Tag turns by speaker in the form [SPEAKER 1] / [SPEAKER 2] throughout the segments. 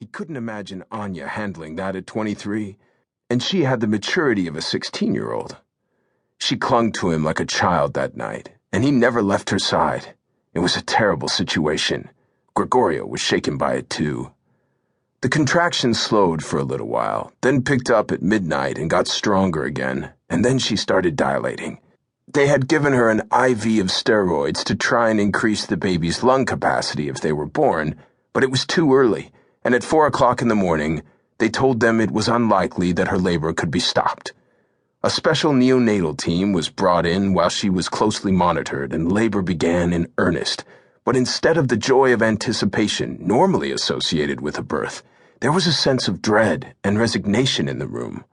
[SPEAKER 1] He couldn't imagine Anya handling that at 23, and she had the maturity of a 16-year-old. She clung to him like a child that night, and he never left her side. It was a terrible situation. Gregorio was shaken by it too. The contractions slowed for a little while, then picked up at midnight and got stronger again, and then she started dilating. They had given her an IV of steroids to try and increase the baby's lung capacity if they were born, but it was too early, and at 4 o'clock in the morning, they told them it was unlikely that her labor could be stopped. A special neonatal team was brought in while she was closely monitored, and labor began in earnest. But instead of the joy of anticipation normally associated with a birth, there was a sense of dread and resignation in the room.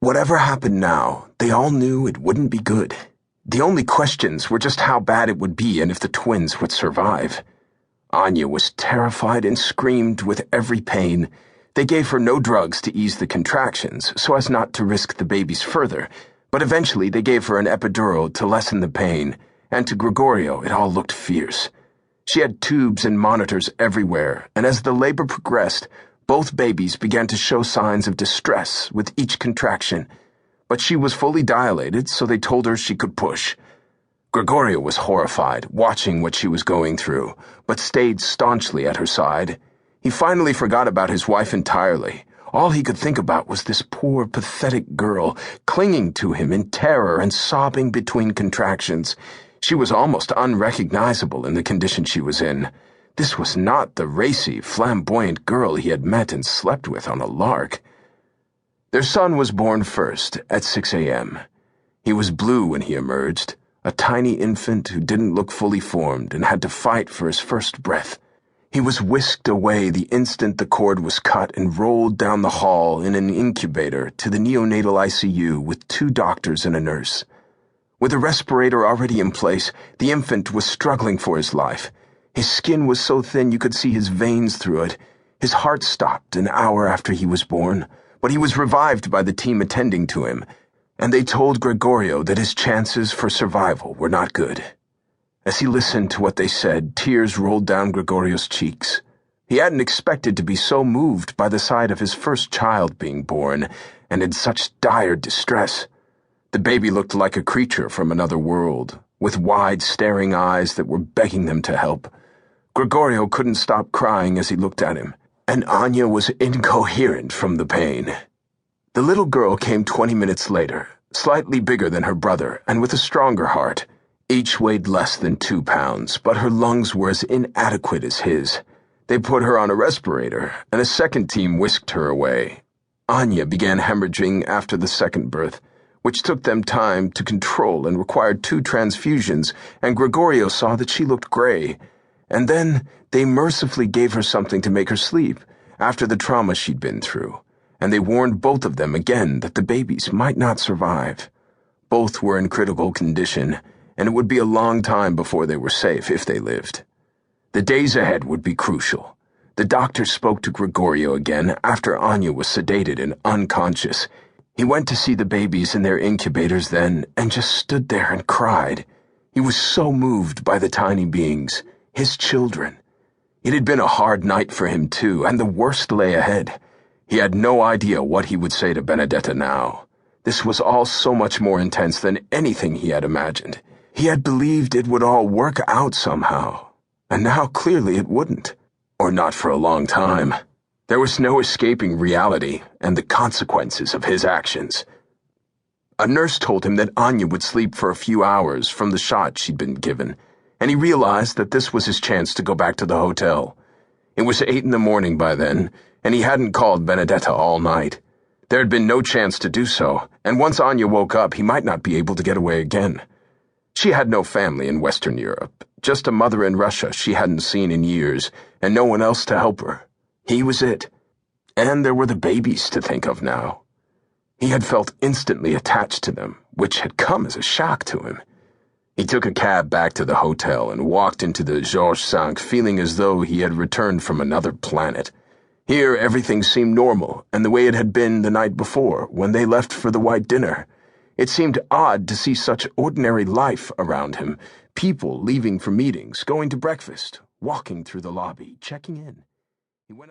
[SPEAKER 1] Whatever happened now, they all knew it wouldn't be good. The only questions were just how bad it would be and if the twins would survive. Anya was terrified and screamed with every pain. They gave her no drugs to ease the contractions so as not to risk the babies further, but eventually they gave her an epidural to lessen the pain, and to Gregorio it all looked fierce. She had tubes and monitors everywhere, and as the labor progressed, both babies began to show signs of distress with each contraction. But she was fully dilated, so they told her she could push. Gregorio was horrified, watching what she was going through, but stayed staunchly at her side. He finally forgot about his wife entirely. All he could think about was this poor, pathetic girl, clinging to him in terror and sobbing between contractions. She was almost unrecognizable in the condition she was in. This was not the racy, flamboyant girl he had met and slept with on a lark. Their son was born first, at 6 a.m. He was blue when he emerged, a tiny infant who didn't look fully formed and had to fight for his first breath. He was whisked away the instant the cord was cut and rolled down the hall in an incubator to the neonatal ICU with 2 doctors and a nurse. With a respirator already in place, the infant was struggling for his life. His skin was so thin you could see his veins through it. His heart stopped an hour after he was born, but he was revived by the team attending to him, and they told Gregorio that his chances for survival were not good. As he listened to what they said, tears rolled down Gregorio's cheeks. He hadn't expected to be so moved by the sight of his first child being born, and in such dire distress. The baby looked like a creature from another world, with wide, staring eyes that were begging them to help. Gregorio couldn't stop crying as he looked at him, and Anya was incoherent from the pain. The little girl came 20 minutes later, slightly bigger than her brother and with a stronger heart. Each weighed less than 2 pounds, but her lungs were as inadequate as his. They put her on a respirator, and a second team whisked her away. Anya began hemorrhaging after the second birth, which took them time to control and required 2 transfusions, and Gregorio saw that she looked gray. And then they mercifully gave her something to make her sleep after the trauma she'd been through, and they warned both of them again that the babies might not survive. Both were in critical condition, and it would be a long time before they were safe if they lived. The days ahead would be crucial. The doctor spoke to Gregorio again after Anya was sedated and unconscious. He went to see the babies in their incubators then and just stood there and cried. He was so moved by the tiny beings, his children. It had been a hard night for him too, and the worst lay ahead. He had no idea what he would say to Benedetta now. This was all so much more intense than anything he had imagined. He had believed it would all work out somehow, and now clearly it wouldn't, or not for a long time. There was no escaping reality and the consequences of his actions. A nurse told him that Anya would sleep for a few hours from the shot she'd been given, and he realized that this was his chance to go back to the hotel. It was 8 in the morning by then, and he hadn't called Benedetta all night. There had been no chance to do so, and once Anya woke up, he might not be able to get away again. She had no family in Western Europe, just a mother in Russia she hadn't seen in years, and no one else to help her. He was it. And there were the babies to think of now. He had felt instantly attached to them, which had come as a shock to him. He took a cab back to the hotel and walked into the Georges V, feeling as though he had returned from another planet. Here everything seemed normal, and the way it had been the night before, when they left for the white dinner. It seemed odd to see such ordinary life around him, people leaving for meetings, going to breakfast, walking through the lobby, checking in.